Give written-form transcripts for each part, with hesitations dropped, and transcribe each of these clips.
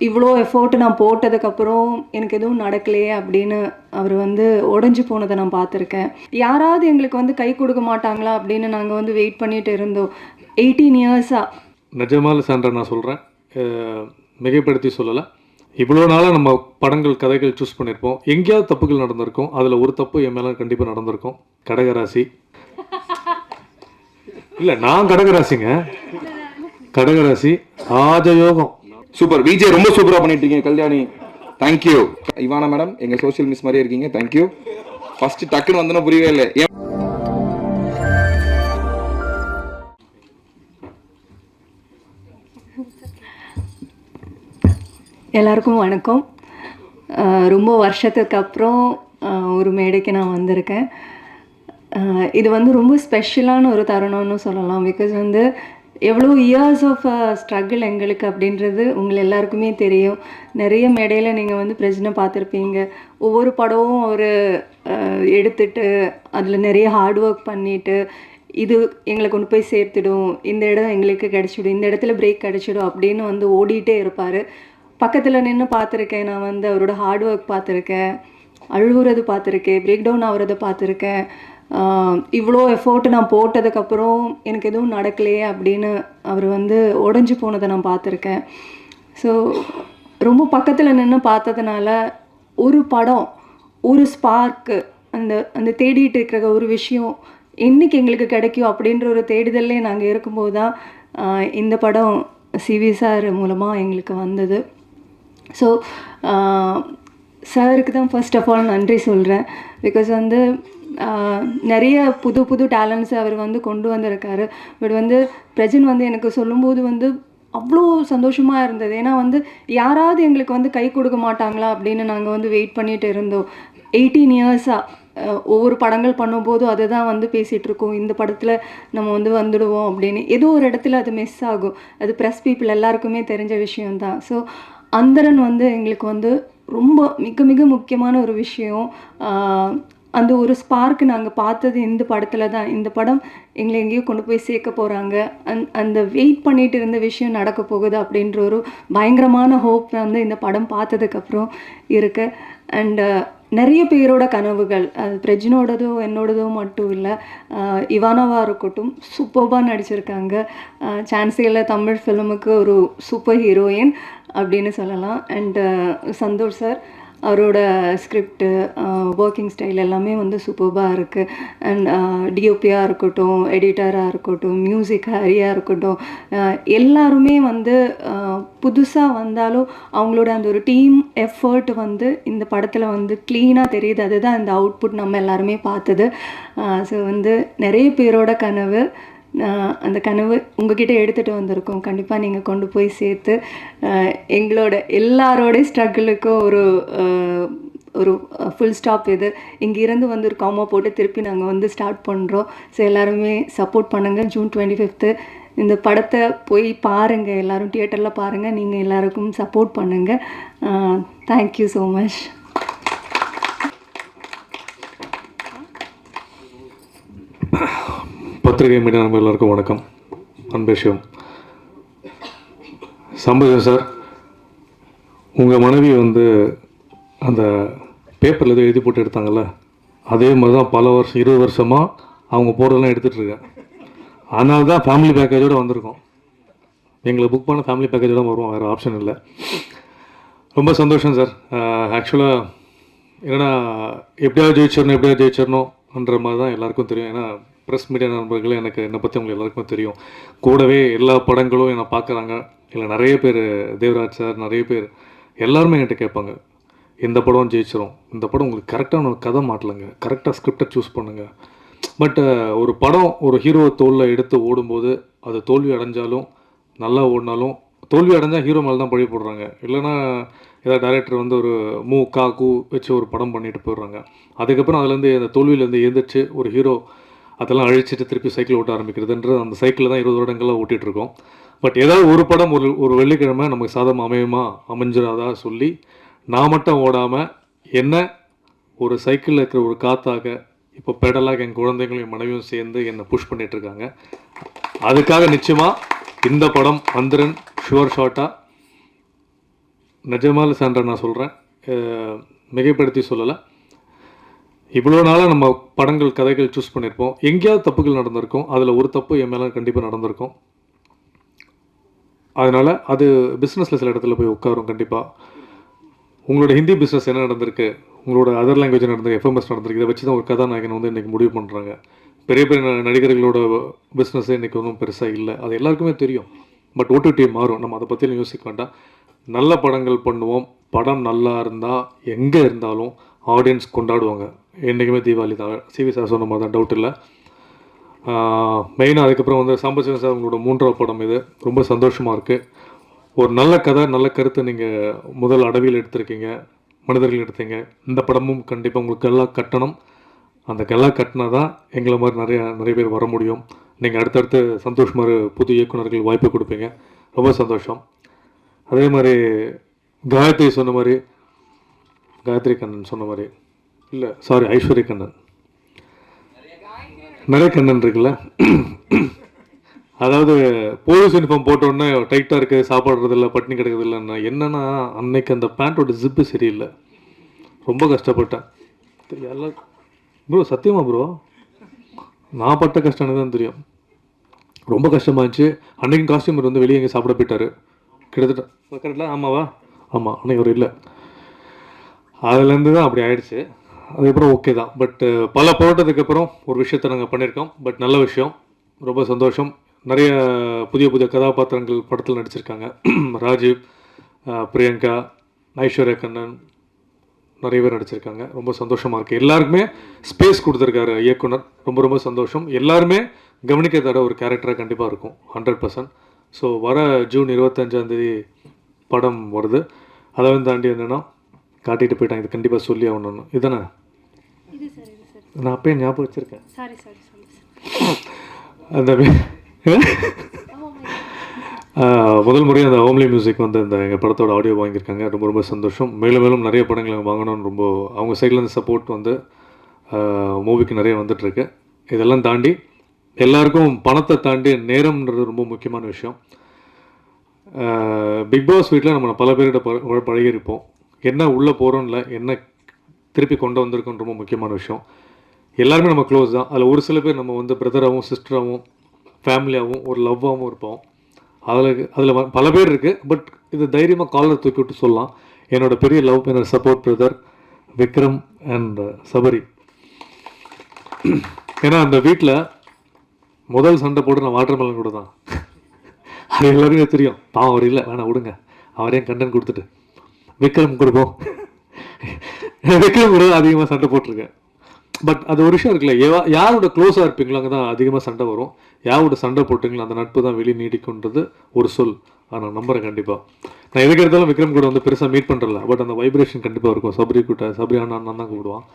இவ்வளோ எஃபோர்ட் நான் போட்டதுக்கப்புறம் எனக்கு எதுவும் நடக்கலையே அப்படின்னு அவர் வந்து உடஞ்சி போனதை நான் பார்த்துருக்கேன். யாராவது எங்களுக்கு வந்து கை கொடுக்க மாட்டாங்களா அப்படின்னு நாங்கள் வந்து வெயிட் பண்ணிட்டு இருந்தோம் 18 இயர்ஸாக. நிஜமால சான்றா நான் சொல்கிறேன், மிகைப்படுத்தி சொல்லலை. இவ்வளோ நாளாக நம்ம படங்கள் கதைகள் சூஸ் பண்ணியிருப்போம், எங்கேயாவது தப்புகள் நடந்திருக்கும். அதில் ஒரு தப்பு என் மேலே கண்டிப்பாக நடந்திருக்கும். கடகராசி இல்லை, நான் கடகராசிங்க. கடகராசி ராஜயோகம். சூப்பர் விஜய், ரொம்ப சூப்பராக பண்ணிட்டு இருக்கீங்க. கல்யாணி தேங்க்யூ. இவானா மேடம் எங்கள் சோஷியல் மிஸ் மாதிரியே இருக்கீங்க. தேங்க்யூ. ஃபர்ஸ்ட் டக்குன்னு வந்தோன்னா புரியவே இல்லை. எல்லாருக்கும் வணக்கம். ரொம்ப வருஷத்துக்கு அப்புறம் ஒரு மேடைக்கு நான் வந்திருக்கேன். இது வந்து ரொம்ப ஸ்பெஷலான ஒரு தருணம்னு சொல்லலாம். பிகாஸ் வந்து எவ்வளோ இயர்ஸ் ஆஃப் ஸ்ட்ரகிள் எங்களுக்கு அப்படின்றது உங்களை எல்லாருக்குமே தெரியும். நிறைய மேடையில் நீங்கள் வந்து பிரச்சனை பார்த்துருப்பீங்க. ஒவ்வொரு படமும் ஒரு எடுத்துட்டு அதில் நிறைய ஹார்ட் ஒர்க் பண்ணிவிட்டு இது எங்களை கொண்டு போய் சேர்த்துடும், இந்த இடம் எங்களுக்கு கிடச்சிடும், இந்த இடத்துல பிரேக் கிடச்சிடும் அப்படின்னு வந்து ஓடிட்டே இருப்பார். பக்கத்தில் நின்று பார்த்துருக்கேன். நான் வந்து அவரோட ஹார்ட் ஒர்க் பார்த்துருக்கேன், அழுகுறது பார்த்துருக்கேன், பிரேக் டவுன் ஆகிறத பார்த்துருக்கேன். இவ்வளோ எஃபோர்ட் நான் போட்டதுக்கப்புறம் எனக்கு எதுவும் நடக்கலையே அப்படின்னு அவர் வந்து உடஞ்சி போனதை நான் பார்த்துருக்கேன். ஸோ ரொம்ப பக்கத்தில் நின்று பார்த்ததுனால ஒரு படம், ஒரு ஸ்பார்க்கு, அந்த அந்த தேடிட்டு இருக்கிற ஒரு விஷயம் என்றைக்கு எங்களுக்கு கிடைக்கும் அப்படின்ற ஒரு தேடுதல்லே நாங்கள் இருக்கும்போது தான் இந்த படம் சிவி சார் மூலமாக எங்களுக்கு வந்தது. ஸோ சாருக்கு தான் ஃபர்ஸ்ட் ஆஃப் ஆல் நன்றி சொல்கிறேன். பிகாஸ் வந்து நிறைய புது புது டேலண்ட்ஸ் அவர் வந்து கொண்டு வந்திருக்காரு. பட் வந்து பிரஜன் வந்து எனக்கு சொல்லும்போது வந்து அவ்வளோ சந்தோஷமாக இருந்தது. ஏன்னா வந்து யாராவது எங்களுக்கு வந்து கை கொடுக்க மாட்டாங்களா அப்படின்னு நாங்கள் வந்து வெயிட் பண்ணிட்டு இருந்தோம் 18 இயர்ஸாக. ஒவ்வொரு படங்கள் பண்ணும்போதும் அதை தான் வந்து பேசிகிட்ருக்கோம், இந்த படத்தில் நம்ம வந்து வந்துடுவோம் அப்படின்னு. ஏதோ ஒரு இடத்துல அது மிஸ் ஆகும். அது ப்ரெஸ் பீப்புள் எல்லாருக்குமே தெரிஞ்ச விஷயம்தான். ஸோ அந்தரன் வந்து எங்களுக்கு வந்து ரொம்ப மிக மிக முக்கியமான ஒரு விஷயம். அந்த ஒரு ஸ்பார்க்கு நாங்கள் பார்த்தது இந்த படத்தில் தான். இந்த படம் எங்களை எங்கேயோ கொண்டு போய் சேர்க்க போகிறாங்க, அந்த வெயிட் பண்ணிட்டு இருந்த விஷயம் நடக்க போகுது அப்படின்ற ஒரு பயங்கரமான ஹோப் வந்து இந்த படம் பார்த்ததுக்கப்புறம் இருக்குது. அண்டு நிறைய பேரோட கனவுகள், அது பிரஜினோடதோ என்னோடதோ மட்டும் இல்லை, இவானாவாக இருக்கட்டும் சூப்பர்பாக நடிச்சிருக்காங்க. சான்ஸே தமிழ் ஃபிலிமுக்கு ஒரு சூப்பர் ஹீரோயின் அப்படின்னு சொல்லலாம். அண்டு சந்தோஷ் சார், அவரோட ஸ்கிரிப்டு, ஒர்க்கிங் ஸ்டைல் எல்லாமே வந்து சூப்பர்பாக இருக்குது. அண்ட் டிஓபியாக இருக்கட்டும், எடிட்டராக இருக்கட்டும், மியூசிக் ஹரியாக இருக்கட்டும், எல்லாருமே வந்து புதுசாக வந்தாலும் அவங்களோட அந்த ஒரு டீம் எஃபர்ட் வந்து இந்த படத்தில் வந்து க்ளீனாக தெரியுது. அதுதான் இந்த அவுட்புட் நம்ம எல்லாருமே பார்த்தது. ஸோ வந்து நிறைய பேரோட கனவு, அந்த கனவு உங்ககிட்ட எடுத்துகிட்டு வந்திருக்கோம். கண்டிப்பாக நீங்கள் கொண்டு போய் சேர்த்து எங்களோட எல்லாரோடைய ஸ்ட்ரகிளுக்கும் ஒரு ஃபுல் ஸ்டாப் இது. இங்கேருந்து வந்து ஒரு காமா போட்டு திருப்பி நாங்கள் வந்து ஸ்டார்ட் பண்ணுறோம். ஸோ எல்லாருமே சப்போர்ட் பண்ணுங்கள். ஜூன் 25 இந்த படத்தை போய் பாருங்கள், எல்லோரும் தியேட்டரில் பாருங்கள். நீங்கள் எல்லாருக்கும் சப்போர்ட் பண்ணுங்கள். Thank you so much. பத்திரிகை மீடியா நண்பர்கள் எல்லாருக்கும் வணக்கம். அன்பேஷம் சம்பதம் சார், உங்கள் மனைவி வந்து அந்த பேப்பரில் எதுவும் எழுதி போட்டு எடுத்தாங்கல்ல, அதே மாதிரி தான் பல வருஷம் 20 வருஷமாக அவங்க போகிறதெல்லாம் எடுத்துகிட்ருக்கேன். அதனால தான் ஃபேமிலி பேக்கேஜோடு வந்திருக்கோம். எங்களை புக் பண்ண ஃபேமிலி பேக்கேஜோடு வருவோம், வேறு ஆப்ஷன் இல்லை. ரொம்ப சந்தோஷம் சார். ஆக்சுவலாக என்னென்னா எப்படியாவது ஜெயிச்சிடணுன்ற மாதிரி தான் எல்லாருக்கும் தெரியும். ஏன்னா ப்ரெஸ் மீடியா நண்பர்கள் எனக்கு என்னை பற்றி உங்களுக்கு எல்லாருக்கும் தெரியும். கூடவே எல்லா படங்களும் என்னை பார்க்குறாங்க. இல்லை நிறைய பேர், தேவராஜ் சார், நிறைய பேர் எல்லாருமே என்கிட்ட கேட்பாங்க, இந்த படம் ஜெயிச்சிரும், இந்த படம் உங்களுக்கு கரெக்டான ஒரு கதை மாட்டலைங்க, கரெக்டாக ஸ்கிரிப்டை சூஸ் பண்ணுங்கள். பட் ஒரு படம் ஒரு ஹீரோவை தோளில் எடுத்து ஓடும்போது அது தோல்வி அடைஞ்சாலும் நல்லா ஓடினாலும், தோல்வி அடைஞ்சால் ஹீரோ மேலே தான் பழி போடுறாங்க. இல்லைனா ஏதாவது டைரக்டர் வந்து ஒரு கூ வச்சு ஒரு படம் பண்ணிட்டு போயிடுறாங்க. அதுக்கப்புறம் அதுலேருந்து அந்த தோல்வியிலேருந்து எழுந்திரிச்சு ஒரு ஹீரோ அதெல்லாம் அழிச்சிட்டு திருப்பி சைக்கிள் ஓட்ட ஆரம்பிக்கிறதுன்றது, அந்த சைக்கிளில் தான் 20 வருடங்களாக ஓட்டிகிட்ருக்கோம். பட் ஏதாவது ஒரு படம் ஒரு வெள்ளிக்கிழமை நமக்கு சாதம் அமைஞ்சிடாதா சொல்லி நான் மட்டும் ஓடாமல் என்ன ஒரு சைக்கிளில் இருக்கிற ஒரு காற்றாக இப்போ பெடலாக என் குழந்தைங்களும் என் மனைவியும் சேர்ந்து என்னை புஷ் பண்ணிகிட்ருக்காங்க. அதுக்காக நிச்சயமாக இந்த படம் அந்தரன் ஷுவர் ஷாட்டாக நிஜமால சான்றா நான் சொல்கிறேன், மிகைப்படுத்தி சொல்லலை. இவ்வளோ நாளாக நம்ம படங்கள் கதைகள் சூஸ் பண்ணியிருப்போம், எங்கேயாவது தப்புகள் நடந்திருக்கும், அதில் ஒரு தப்பு என் மேலே கண்டிப்பாக நடந்திருக்கும். அதனால் அது பிஸ்னஸில் சில இடத்துல போய் உட்காரும். கண்டிப்பாக உங்களோட ஹிந்தி பிஸ்னஸ் என்ன நடந்திருக்கு, உங்களோட அதர் லாங்குவேஜ் நடந்திருக்கு, எஃப்எம்எஸ் நடந்திருக்கு, இதை வச்சு தான் ஒரு கதாநாயகன் வந்து இன்றைக்கி முடிவு பண்ணுறாங்க. பெரிய பெரிய நடிகர்களோட பிஸ்னஸே இன்றைக்கி ஒன்றும் பெருசாக இல்லை, அது எல்லாருக்குமே தெரியும். பட் ஓடிடி மாறும், நம்ம அதை பற்றியும் யோசிக்க வேண்டாம். நல்ல படங்கள் பண்ணுவோம், படம் நல்லா இருந்தால் எங்கே இருந்தாலும் ஆடியன்ஸ் கொண்டாடுவாங்க. என்றைக்குமே தீபாவளி தான். சிவி சார் சொன்ன மாதிரி தான், டவுட் இல்லை. மெயினாக அதுக்கப்புறம் வந்து சாம்பசிவன் சார் உங்களோட 3வது படம் இது, ரொம்ப சந்தோஷமாக இருக்குது. ஒரு நல்ல கதை, நல்ல கருத்தை நீங்கள் முதல் அடவியில் எடுத்திருக்கீங்க, மனிதர்கள் எடுத்தீங்க. இந்த படமும் கண்டிப்பாக உங்களுக்கு எல்லாம் கட்டணும். அந்த கெல்லாம் கட்டினா தான் எங்களை மாதிரி நிறைய பேர் வர முடியும். நீங்கள் அடுத்தடுத்து சந்தோஷ் மாதிரி புது இயக்குநர்கள் வாய்ப்பு கொடுப்பீங்க, ரொம்ப சந்தோஷம். அதே மாதிரி காயத்ரி சொன்ன மாதிரி, காயத்ரி கண்ணன் சொன்ன மாதிரி, இல்லை சாரி ஐஸ்வர்ய கண்ணன், நிறைய கண்ணன் இருக்குல்ல. அதாவது போலீஸ் யூனிஃபார்ம் போட்டோடனே டைட்டாக இருக்குது, சாப்பாடுறதில்ல, பட்டினி கிடக்குது இல்லைன்னா என்னென்னா, அன்னைக்கு அந்த பேண்ட்டோட ஜிப்பு சரியில்லை, ரொம்ப கஷ்டப்பட்டேன். எல்லாம் ப்ரோ சத்தியமா ப்ரோ, நான் பட்ட கஷ்டம் எனக்கு தான் தெரியும். ரொம்ப கஷ்டமாக இருந்துச்சு. அன்றைக்கும் காஸ்டியூமர் வந்து வெளியே எங்கே சாப்பிட போயிட்டார், கிட்டத்தட்ட கரெக்டில். ஆமாவா? ஆமாம், அன்றைக்கி ஒரு இல்லை. அதுலேருந்து தான் அப்படி ஆயிடுச்சு. அதுக்கப்புறம் ஓகே தான். பட் பல போராட்டத்துக்கப்புறம் ஒரு விஷயத்தை நாங்கள் பண்ணியிருக்கோம். பட் நல்ல விஷயம், ரொம்ப சந்தோஷம். நிறைய புதிய புதிய கதாபாத்திரங்கள் படத்தில் நடிச்சிருக்காங்க. ராஜீவ், பிரியங்கா, ஐஸ்வர்யா கண்ணன், நிறைய பேர் நடிச்சிருக்காங்க. ரொம்ப சந்தோஷமாக இருக்குது. எல்லாருக்குமே ஸ்பேஸ் கொடுத்துருக்காரு இயக்குனர், ரொம்ப ரொம்ப சந்தோஷம். எல்லாருமே கவனிக்க தர ஒரு கேரக்டராக கண்டிப்பாக இருக்கும், 100%. ஸோ வர ஜூன் 25 படம் வருது. அதை வந்து தாண்டி என்னென்னா காட்டிகிட்டு போயிட்டாங்க, இது கண்டிப்பாக சொல்லி ஆகணும். இதுதானே நான் அப்பயே ஞாபகம் வச்சுருக்கேன். அந்த முதல் முறையாக அந்த ஹோம்லி மியூசிக் வந்து இந்த எங்கள் படத்தோட ஆடியோ வாங்கியிருக்காங்க, ரொம்ப ரொம்ப சந்தோஷம். மேலும் மேலும் நிறைய படங்களை வாங்கணும்னு ரொம்ப அவங்க சைட்லேருந்து சப்போர்ட் வந்து மூவிக்கு நிறைய வந்துட்டுருக்கு. இதெல்லாம் தாண்டி எல்லாருக்கும் பணத்தை தாண்டி நேரம்ன்றது ரொம்ப முக்கியமான விஷயம். பிக் பாஸ் வீட்டில் நம்ம பல பேர்கிட்ட பழகிருப்போம். என்ன உள்ளே போகிறோம்ல, என்ன திருப்பி கொண்டு வந்திருக்கோன்னு ரொம்ப முக்கியமான விஷயம். எல்லாருமே நம்ம க்ளோஸ் தான். அதில் ஒரு சில பேர் நம்ம வந்து பிரதராகவும் சிஸ்டராகவும் ஃபேமிலியாகவும் ஒரு லவ்வாகவும் இருப்போம். அதில் பல பேர் இருக்குது. பட் இது தைரியமாக காலர் தூக்கி விட்டு சொல்லலாம், என்னோடய பெரிய லவ், என்னோடய support brother Vikram and Sabari. ஏன்னா அந்த வீட்டில் முதல் சண்டை போட்டு நான் வாட்டர் மெலன் கூட தான். அது எல்லாருமே தெரியும். பாவம் அவர் இல்லை, வேணாம் விடுங்க, அவரையும் கண்டென்ட் கொடுத்துட்டு விக்ரம் கொடுப்போம். விக்ரம் கூட அதிகமாக சண்டை போட்டிருக்கேன். பட் அது ஒரு விஷயம் இருக்குல்ல, யாரோட க்ளோஸாக இருப்பீங்களோ அங்கே தான் அதிகமாக சண்டை வரும். யாரோட சண்டை போட்டிங்களோ அந்த நட்பு தான் வெளியே நீடிக்குன்றது ஒரு சொல். நான் நம்புகிறேன் கண்டிப்பாக. நான் எதுக்கு எடுத்தாலும் விக்ரம் கூட வந்து பெருசாக மீட் பண்ணுறல, பட் அந்த வைப்ரேஷன் கண்டிப்பாக இருக்கும். சபரி அண்ணா தான் கூப்பிடுவான்.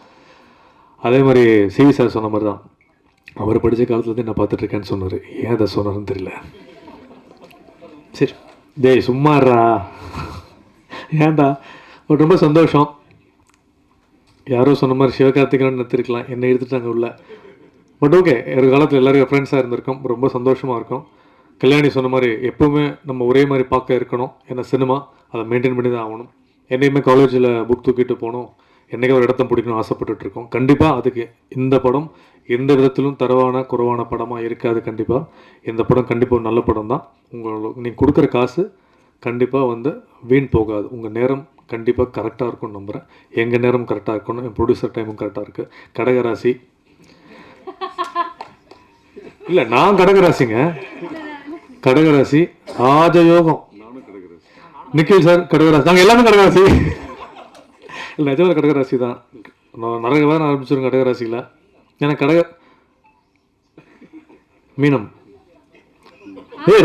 அதே மாதிரி சிவி சார் சொன்ன மாதிரி தான், அவர் படித்த காலத்துலேருந்து நான் பார்த்துட்ருக்கேன்னு சொன்னார். ஏன் அதை சொன்னார்னு தெரியல. சரி டேய் சும்மாறா, ஏன்டா. பட் ரொம்ப சந்தோஷம். யாரோ சொன்ன மாதிரி சிவகார்த்திகேயன் நிறுத்திருக்கலாம், என்னை எடுத்துட்டாங்க உள்ள. பட் ஓகே, ஒரு காலத்தில் எல்லோரும் ஃப்ரெண்ட்ஸாக இருந்திருக்கோம், ரொம்ப சந்தோஷமாக இருக்கும். கல்யாணி சொன்ன மாதிரி எப்போவுமே நம்ம ஒரே மாதிரி பார்க்க இருக்கணும். ஏன்னா சினிமா அதை மெயின்டைன் பண்ணி தான் ஆகணும். என்னையுமே காலேஜில் புக் தூக்கிட்டு போகணும், என்றைக்கு ஒரு இடத்த பிடிக்கணும் ஆசைப்பட்டுருக்கோம். கண்டிப்பாக அதுக்கு இந்த படம் எந்த விதத்திலும் குறைவான படமாக இருக்காது. கண்டிப்பாக இந்த படம் கண்டிப்பாக ஒரு நல்ல படம் தான். நீங்கள் கொடுக்குற காசு கண்டிப்பாக வந்து வீண் போகாது. உங்கள் நேரம் கண்டிப்பாக கரெக்டாக இருக்கும்னு நம்புகிறேன். எங்கள் நேரம் கரெக்டாக இருக்கணும், என் ப்ரொடியூசர் டைமும் கரெக்டாக இருக்குது. கடகராசி இல்லை, நான் கடகராசிங்க. கடகராசி ராஜயோகம். நிக்கில் சார் கடகராசி, நாங்கள் எல்லாமே கடகராசி. இல்லை நிஜமாக கடகராசி தான். நான் நிறைய வாரம் ஆரம்பிச்சிருக்கேன் கடகராசியில். ஏன்னா மீனம்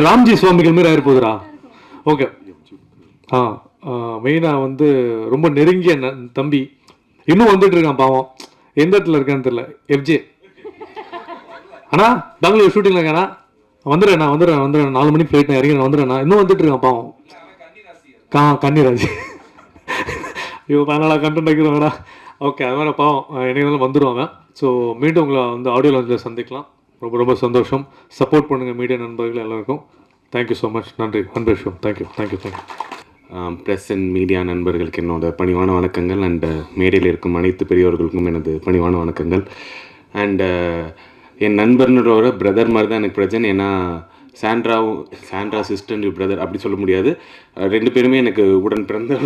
ராம்ஜி சுவாமிகள் மாரி ஆயிருப்போதுரா. ஓகே. மெயினாக வந்து ரொம்ப நெருங்கிய தம்பி இன்னும் வந்துட்டு இருக்கான் பாவம். எந்த இடத்துல இருக்கான்னு தெரியல. எஃப்ஜே அண்ணா பெங்களூர் ஷூட்டிங்கில் இருக்காண்ணா, வந்துடுறேன் 4 மணிக்கு ஃப்ளைட், நான் இறங்கி வந்துடுறேண்ணா. இன்னும் வந்துட்டு இருக்கான் பாவம். கன்னிராஜி. ஐயோ அதனால் கண்டென்ட் வைக்கிறோங்கண்ணா. ஓகே, அது மாதிரி பாவம் என்னைக்கு வந்துடுவாங்க. ஸோ மீண்டும் உங்களை வந்து ஆடியோ லான்ச்சில் சந்திக்கலாம். ரொம்ப ரொம்ப சந்தோஷம். சப்போர்ட் பண்ணுங்கள் மீடியா நண்பர்கள் எல்லாருக்கும். Thank you so much. நன்றி. 100 தேங்க்யூ. ப்ரெஸ் அண்ட் மீடியா நண்பர்களுக்கு என்னோட பணிவான வணக்கங்கள். அண்டு மேடையில் இருக்கும் அனைத்து பெரியவர்களுக்கும் எனது பணிவான வணக்கங்கள். அண்டு என் நண்பர்களோட பிரதர் மாதிரி தான் எனக்கு பிரச்சனை. ஏன்னா சாண்ட்ரா சிஸ்டர் பிரதர் அப்படி சொல்ல முடியாது. 2 பேருமே எனக்கு உடன் பிறந்த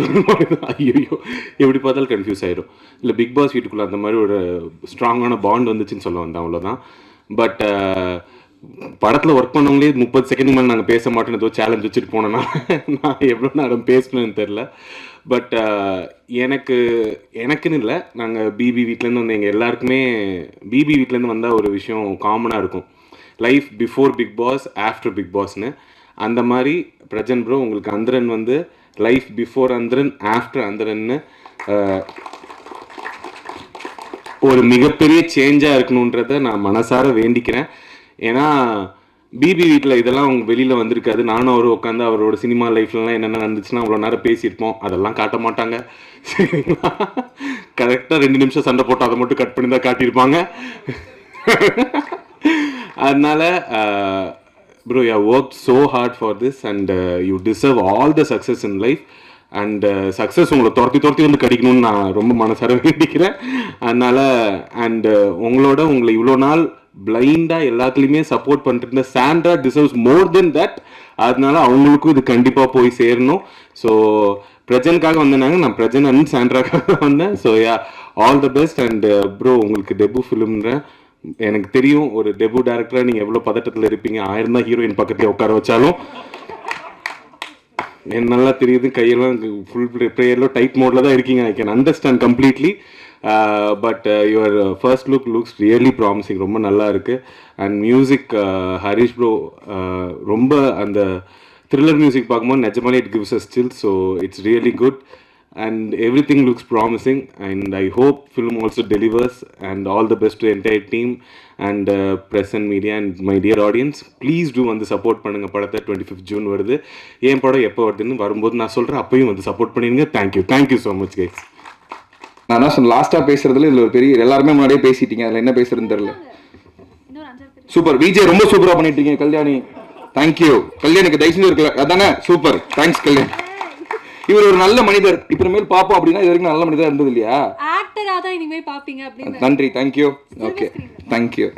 ஐயோ எப்படி பார்த்தாலும் கன்ஃபியூஸ் ஆகிடும். இல்லை பிக் பாஸ் வீட்டுக்குள்ளே அந்த மாதிரி ஒரு ஸ்ட்ராங்கான பாண்ட் வந்துச்சுன்னு சொல்ல வந்தேன், அவ்வளோதான். பட் படத்தில் ஒர்க் பண்ணவங்களே 30 செகண்ட் மேலே நாங்கள் பேச மாட்டோன்னு ஏதோ சேலஞ்ச் வச்சுட்டு போனேன்னா நான் எவ்வளோ நேரம் பேசணுன்னு தெரில. பட் எனக்குன்னு இல்லை, நாங்கள் பிபி வீட்டிலேருந்து வந்து எங்கள் எல்லாருக்குமே பிபி வீட்டிலேருந்து வந்தால் ஒரு விஷயம் காமனாக இருக்கும், life before Bigg Boss after Bigg பாஸ்னு. அந்த மாதிரி பிரஜன் ப்ரோ உங்களுக்கு அந்தரன் வந்து லைஃப் பிஃபோர் அந்தரன் ஆஃப்டர் அந்தரன்னு ஒரு மிகப்பெரிய சேஞ்சாக இருக்கணுன்றதை நான் மனசார வேண்டிக்கிறேன். ஏன்னா பிபி வீட்டில் இதெல்லாம் அவங்க வெளியில் வந்திருக்காது. நானும் அவரும் உட்காந்து அவரோட சினிமா லைஃப்லலாம் என்னென்ன நடந்துச்சுன்னா அவ்வளோ நேரம் பேசியிருப்போம். அதெல்லாம் காட்ட மாட்டாங்க, சரிங்களா? கரெக்டாக 2 நிமிஷம் சண்டை போட்டு அதை மட்டும் கட் பண்ணி தான் காட்டியிருப்பாங்க. அதனால bro, you have work so hard for this and you deserve all the success in life. And success உங்களை துரத்தி வந்து கிடைக்கணும்னு நான் ரொம்ப மனசார வேண்டிக்கிறேன். அதனால் உங்களை இவ்வளோ நாள் பிளைண்டாக எல்லாத்துலேயுமே சப்போர்ட் பண்ணிட்டு இருந்த Sandra deserves more then that. அதனால அவங்களுக்கும் இது கண்டிப்பாக போய் சேரணும். ஸோ பிரஜனுக்காக வந்தேனாங்க, நான் பிரஜன் அண்ட் சாண்ட்ராக்காக வந்தேன். So yeah, all the best. And bro, உங்களுக்கு டெபு ஃபிலிம்ன்ற எனக்கு தெரியும், ஒரு டெபு டேரக்டராக நீங்கள் எவ்வளோ பதட்டத்தில் இருப்பீங்க. 1000 தான் ஹீரோயின் பக்கத்தில் உட்கார வச்சாலும் எனக்கு நல்லா தெரியுது. கையெல்லாம் ஃபுல் ப்ரேயரில் டைட் மோடில் தான் இருக்கீங்க. I can understand completely. But your first looks really promising, ரொம்ப நல்லா இருக்குது. அண்ட் மியூசிக் ஹரிஷ் ப்ரோ ரொம்ப அந்த த்ரில்லர் மியூசிக் பார்க்கும்போது நிஜமாலே it gives a still. So it's really good and everything looks promising, and I hope film also delivers. And all the best to the entire team and press and media and my dear audience. Please do வந்து support பண்ணுங்க. படத்தை 25th June வருது. ஏன் படம் எப்போ வருதுன்னு வரும்போது நான் சொல்கிறேன், அப்பயும் வந்து சப்போர்ட் பண்ணிடுங்க. Thank you so much guys. நான் என்ன சொன்ன லாஸ்ட்டாக பேசுறதுல இதில் ஒரு பெரிய, எல்லாருமே முன்னாடியே பேசிட்டீங்க, அதில் என்ன பேசுறதுன்னு தெரியல. சூப்பர் விஜய், ரொம்ப சூப்பராக பண்ணிட்டீங்க. கல்யாணி, தேங்க்யூ. கல்யாணிக்கு தயவு செஞ்சு இருக்கல அதானே, சூப்பர், தேங்க்ஸ் கல்யாணி. இவர் ஒரு நல்ல மனிதர், இப்புறமேல் பாப்போம் அப்படின்னா இது வரைக்கும் நல்ல மனிதர் இருந்தது இல்லையா? ஆக்டரா தான் இனிமே பாப்பீங்க அப்படின்னு. நன்றி, தேங்க்யூ. Okay, thank you.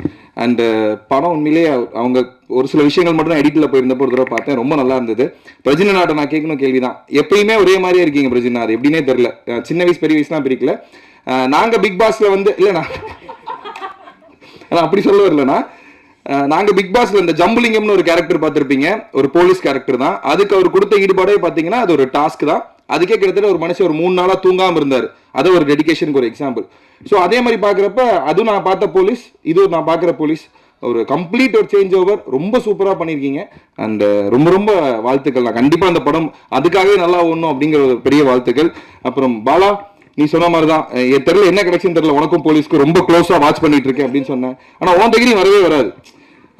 அண்ட் படம் உண்மையிலேயே அவங்க ஒரு சில விஷயங்கள் மட்டும் தான் எடிட்டில் போயிருந்தப்போ ஒரு தடவை பார்த்தேன், ரொம்ப நல்லா இருந்தது. பிரஜினா நாட்டை நான் கேட்கணும் கேள்விதான், எப்பயுமே ஒரே மாதிரியே இருக்கீங்க பிரஜினா, அது எப்படின்னே தெரியல. சின்ன வயசு பெரிய வயசுலாம் பிரிக்கல. நாங்கள் பிக் பாஸ்ல வந்து இல்லைண்ணா அப்படி சொல்ல வரலண்ணா, நாங்கள் பிக் பாஸ்ல இந்த ஜம்புலிங்கம்னு ஒரு கேரக்டர் பார்த்துருப்பீங்க, ஒரு போலீஸ் கேரக்டர் தான். அதுக்கு அவர் கொடுத்த ஈடுபாடே பார்த்தீங்கன்னா அது ஒரு டாஸ்க் தான். அதுக்கே கிட்டத்தட்ட ஒரு மனுஷன் ஒரு 3 நாளாக தூங்காமல் இருந்தார். அது ஒரு டெடிகேஷனுக்கு ஒரு எக்ஸாம்பிள். ஸோ அதே மாதிரி பார்க்குறப்ப அதுவும் நான் பார்த்த போலீஸ், இது நான் பார்க்குற போலீஸ், ஒரு கம்ப்ளீட் ஒரு சேஞ்ச் ஓவர். ரொம்ப சூப்பராக பண்ணியிருக்கீங்க. அண்ட் ரொம்ப ரொம்ப வாழ்த்துக்கள். நான் கண்டிப்பாக அந்த படம் அதுக்காகவே நல்லா ஓடணும் அப்படிங்கிற ஒரு பெரிய வாழ்த்துக்கள். அப்புறம் பாலா, நீ சொன்ன மாதிரி தான், என் தெரியல என்ன கிடைச்சுன்னு தெரியல, உனக்கும் போலீஸ்க்கு ரொம்ப க்ளோஸாக வாட்ச் பண்ணிட்டு இருக்கேன் அப்படின்னு சொன்னேன். ஆனால் உன் தைரியம் வரவே வராது.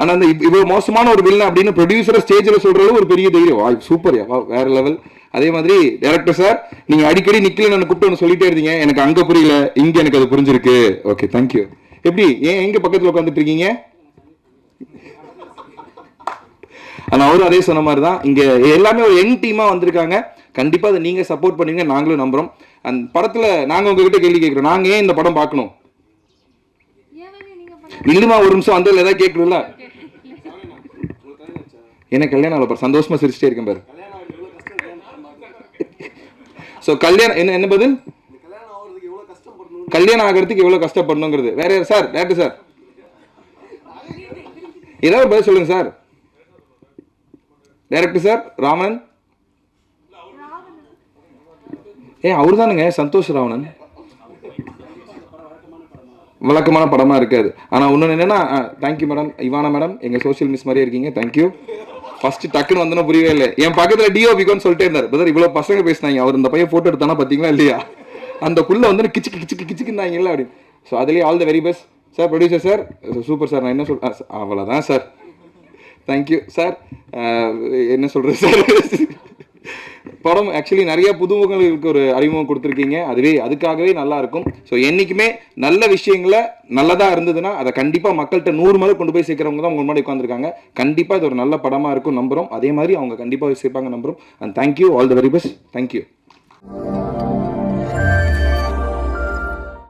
ஆனால் அந்த இவ்வளோ மோசமான ஒரு வில்லன் அப்படின்னு ப்ரொடியூசரை ஸ்டேஜில் சொல்கிறது ஒரு பெரிய தைரியம். சூப்பர், வேற லெவல். அதே மாதிரி டைரக்டர் சார், நீங்கள் அடிக்கடி நிக்கலன்னு கூப்பிட்டு ஒன்று சொல்லிட்டே இருந்தீங்க, எனக்கு அங்கே புரியல, இங்கே எனக்கு அது புரிஞ்சிருக்கு. Okay, thank you. எப்படி எங்கே பக்கத்தில் உட்காந்துட்டு இருக்கீங்க? ஆனால் அவரும் அதே சொன்ன மாதிரி தான், இங்கே எல்லாமே ஒரு யங் டீமாக வந்திருக்காங்க. கண்டிப்பாக அதை நீங்கள் சப்போர்ட் பண்ணுவீங்க, நாங்களும் நம்புகிறோம். அந்த படத்தில் நாங்கள் உங்ககிட்ட கேள்வி கேட்குறோம், நாங்கள் ஏன் இந்த படம் பார்க்கணும்? இல்லுமா ஒரு நிமிஷம் வந்ததில் ஏதாவது கேட்கணும்ல? எனக்கு கல்யாணம் ஆகல பாரு, சந்தோஷமா சிரிச்சிட்டே இருக்கேன் பாரு. ஸோ கல்யாணம் என்ன பதில்? கல்யாணம் ஆகிறதுக்கு எவ்வளோ கஷ்டப்படணுங்கிறது வேற யார் சார்? டேரக்டர் சார் ஏதாவது பதில் சொல்லுங்க சார். டைரக்டர் சார் ராவணன், அவரு தானுங்க சந்தோஷ் ராவணன். வழக்கமான படமாக இருக்காது. ஆனால் இன்னொன்று என்னென்னா, தேங்க்யூ மேடம், இவானா மேடம், எங்கள் சோஷியல் மிஸ் மாதிரியே இருக்கீங்க. தேங்க்யூ. ஃபர்ஸ்ட் டக்குன்னு வந்தோன்னா புரியவே இல்லை. என் பக்கத்தில் டிஓபிக்குன்னு சொல்லிட்டே இருந்தார், பிரதர் இவ்வளோ பசங்க பேசினாங்க, அவர் இந்த பையன் ஃபோட்டோ எடுத்தானா பார்த்தீங்களா இல்லையா, அந்த புள்ள வந்து கிச்சுக்குன்னாங்கல்ல அப்படின்னு. ஸோ அதுலேயே all the very best sir. Producer sir super sir. நான் என்ன அவ்வளோதான் சார். Thank you sir. என்ன சொல்கிறது சார், படம் ஆக்சுவலி நிறைய புதுமுகங்களுக்கு ஒரு அறிமுகம் கொடுத்துருக்கீங்க. அதுக்காகவே நல்லா இருக்கும். ஸோ என்றைக்குமே நல்ல விஷயங்களை நல்லதாக இருந்ததுன்னா அதை கண்டிப்பாக மக்கள்கிட்ட 100 முறை கொண்டு போய் சேர்க்குறவங்க தான் உங்க முன்னாடி உட்காந்துருக்காங்க. கண்டிப்பாக இது ஒரு நல்ல படமாக இருக்கும் நம்புகிறோம். அதே மாதிரி அவங்க கண்டிப்பாக சேர்ப்பாங்க நம்புகிறோம். And thank you, all the very best. Thank you.